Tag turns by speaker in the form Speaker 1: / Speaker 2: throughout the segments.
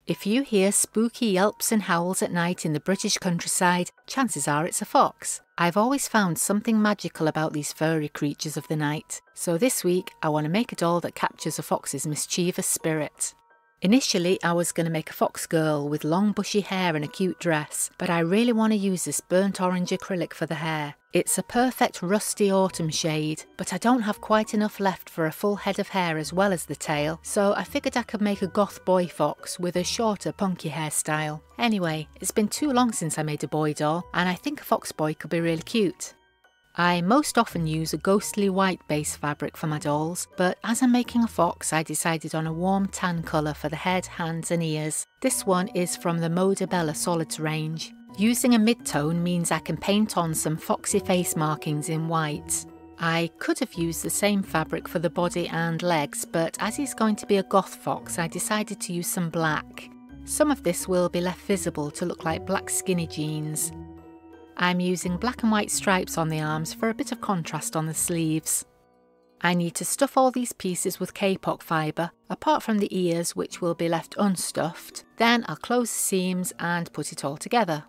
Speaker 1: If you hear spooky yelps and howls at night in the British countryside, chances are it's a fox. I've always found something magical about these furry creatures of the night, so this week I want to make a doll that captures a fox's mischievous spirit. Initially, I was going to make a fox girl with long bushy hair and a cute dress, but I really want to use this burnt orange acrylic for the hair. It's a perfect rusty autumn shade, but I don't have quite enough left for a full head of hair as well as the tail, so I figured I could make a goth boy fox with a shorter, punky hairstyle. Anyway, it's been too long since I made a boy doll, and I think a fox boy could be really cute. I most often use a ghostly white base fabric for my dolls, but as I'm making a fox, I decided on a warm tan colour for the head, hands and ears. This one is from the Moda Bella Solids range. Using a mid-tone means I can paint on some foxy face markings in white. I could have used the same fabric for the body and legs, but as he's going to be a goth fox, I decided to use some black. Some of this will be left visible to look like black skinny jeans. I'm using black and white stripes on the arms for a bit of contrast on the sleeves. I need to stuff all these pieces with kapok fibre, apart from the ears which will be left unstuffed. Then I'll close the seams and put it all together.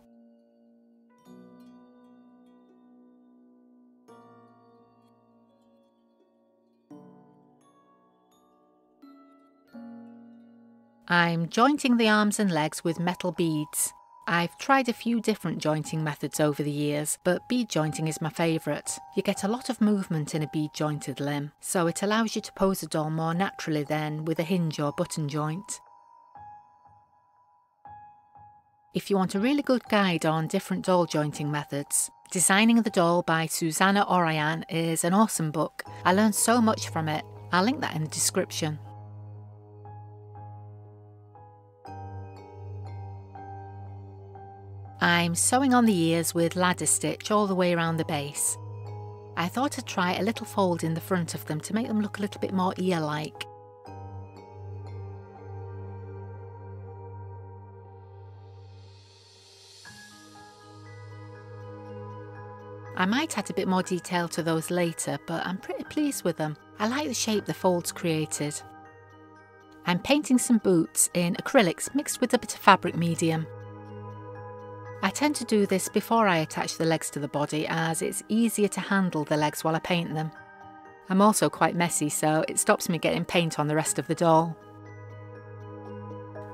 Speaker 1: I'm jointing the arms and legs with metal beads. I've tried a few different jointing methods over the years, but bead jointing is my favourite. You get a lot of movement in a bead jointed limb, so it allows you to pose a doll more naturally than with a hinge or button joint. If you want a really good guide on different doll jointing methods, Designing the Doll by Susanna Orian is an awesome book. I learned so much from it. I'll link that in the description. I'm sewing on the ears with ladder stitch all the way around the base. I thought I'd try a little fold in the front of them to make them look a little bit more ear-like. I might add a bit more detail to those later, but I'm pretty pleased with them. I like the shape the folds created. I'm painting some boots in acrylics mixed with a bit of fabric medium. I tend to do this before I attach the legs to the body, as it's easier to handle the legs while I paint them. I'm also quite messy, so it stops me getting paint on the rest of the doll.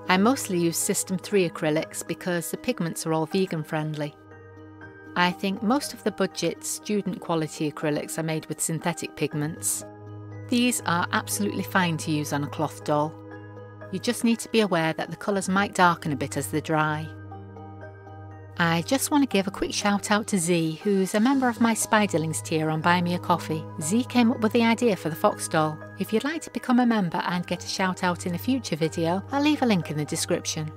Speaker 1: I mostly use System 3 acrylics because the pigments are all vegan friendly. I think most of the budget student quality acrylics are made with synthetic pigments. These are absolutely fine to use on a cloth doll. You just need to be aware that the colours might darken a bit as they dry. I just want to give a quick shout out to Z, who's a member of my Spiderlings tier on Buy Me a Coffee. Z came up with the idea for the fox doll. If you'd like to become a member and get a shout out in a future video, I'll leave a link in the description.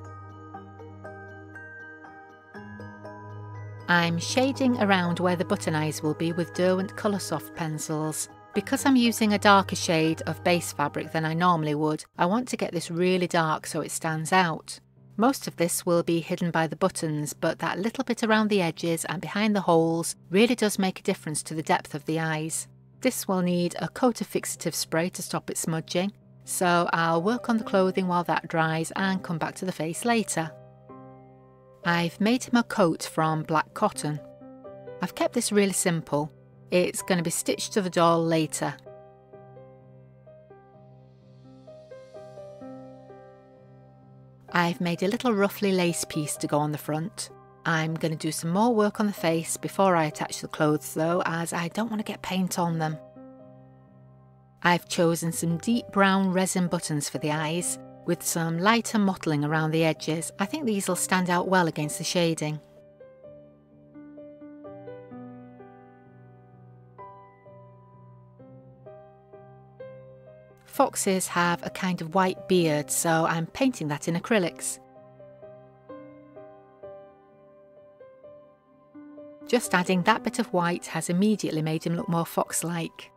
Speaker 1: I'm shading around where the button eyes will be with Derwent Coloursoft pencils. Because I'm using a darker shade of base fabric than I normally would, I want to get this really dark so it stands out. Most of this will be hidden by the buttons, but that little bit around the edges and behind the holes really does make a difference to the depth of the eyes. This will need a coat of fixative spray to stop it smudging, so I'll work on the clothing while that dries and come back to the face later. I've made him a coat from black cotton. I've kept this really simple. It's going to be stitched to the doll later. I've made a little ruffly lace piece to go on the front. I'm going to do some more work on the face before I attach the clothes though, as I don't want to get paint on them. I've chosen some deep brown resin buttons for the eyes, with some lighter mottling around the edges. I think these will stand out well against the shading. Foxes have a kind of white beard, so I'm painting that in acrylics. Just adding that bit of white has immediately made him look more fox-like.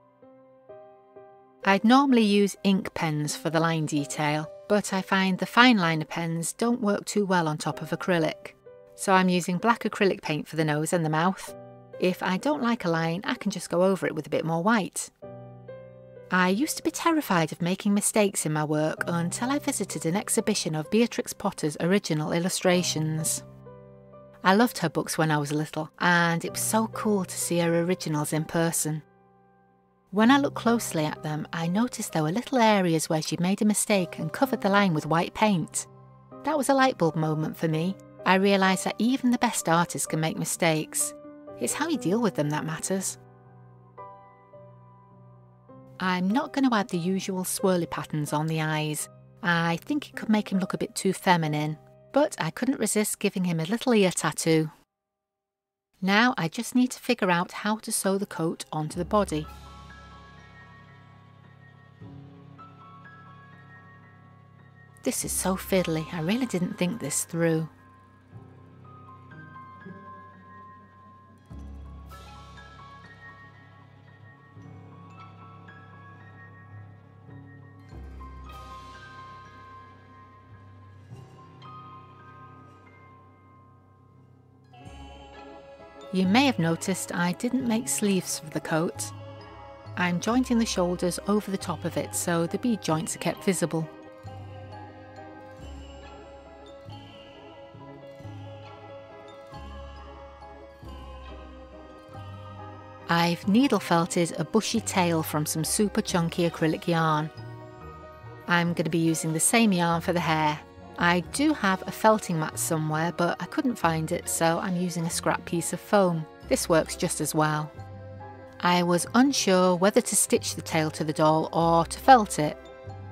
Speaker 1: I'd normally use ink pens for the line detail, but I find the fine liner pens don't work too well on top of acrylic. So I'm using black acrylic paint for the nose and the mouth. If I don't like a line, I can just go over it with a bit more white. I used to be terrified of making mistakes in my work until I visited an exhibition of Beatrix Potter's original illustrations. I loved her books when I was little, and it was so cool to see her originals in person. When I looked closely at them, I noticed there were little areas where she'd made a mistake and covered the line with white paint. That was a light bulb moment for me. I realised that even the best artists can make mistakes. It's how you deal with them that matters. I'm not going to add the usual swirly patterns on the eyes. I think it could make him look a bit too feminine, but I couldn't resist giving him a little ear tattoo. Now I just need to figure out how to sew the coat onto the body. This is so fiddly, I really didn't think this through. You may have noticed I didn't make sleeves for the coat. I'm jointing the shoulders over the top of it so the bead joints are kept visible. I've needle felted a bushy tail from some super chunky acrylic yarn. I'm going to be using the same yarn for the hair. I do have a felting mat somewhere, but I couldn't find it, so I'm using a scrap piece of foam. This works just as well. I was unsure whether to stitch the tail to the doll or to felt it.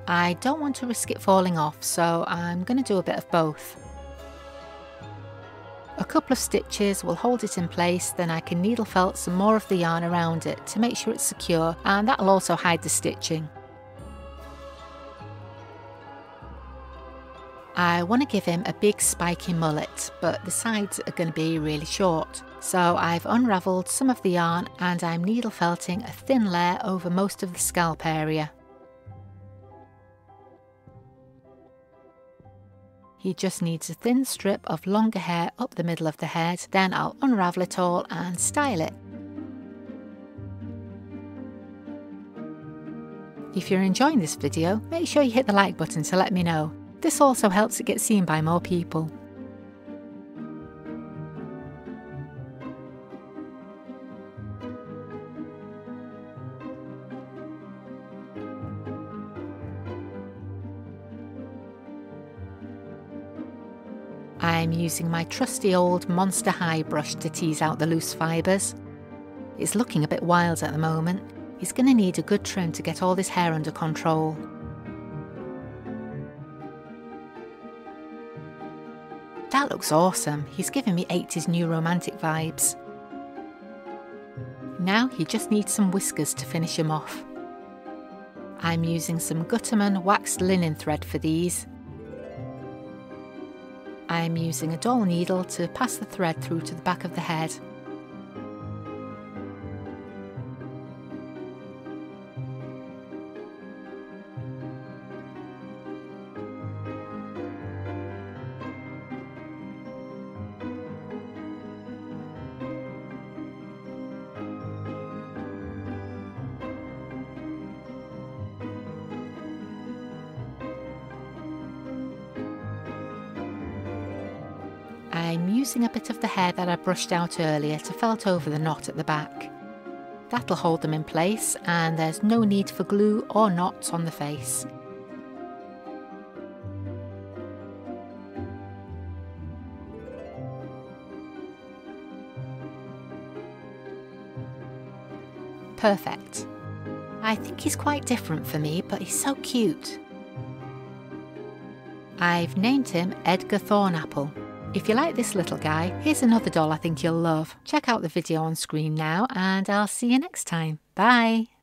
Speaker 1: I don't want to risk it falling off, so I'm going to do a bit of both. A couple of stitches will hold it in place, then I can needle felt some more of the yarn around it to make sure it's secure, and that'll also hide the stitching. I want to give him a big spiky mullet, but the sides are going to be really short. So I've unravelled some of the yarn and I'm needle felting a thin layer over most of the scalp area. He just needs a thin strip of longer hair up the middle of the head, then I'll unravel it all and style it. If you're enjoying this video, make sure you hit the like button to let me know. This also helps it get seen by more people. I'm using my trusty old Monster High brush to tease out the loose fibres. It's looking a bit wild at the moment. He's going to need a good trim to get all this hair under control. That looks awesome. He's giving me 80s new romantic vibes. Now he just needs some whiskers to finish him off. I'm using some Gutterman waxed linen thread for these. I'm using a doll needle to pass the thread through to the back of the head. I'm using a bit of the hair that I brushed out earlier to felt over the knot at the back. That'll hold them in place and there's no need for glue or knots on the face. Perfect. I think he's quite different for me, but he's so cute. I've named him Edgar Thornapple. If you like this little guy, here's another doll I think you'll love. Check out the video on screen now and I'll see you next time. Bye!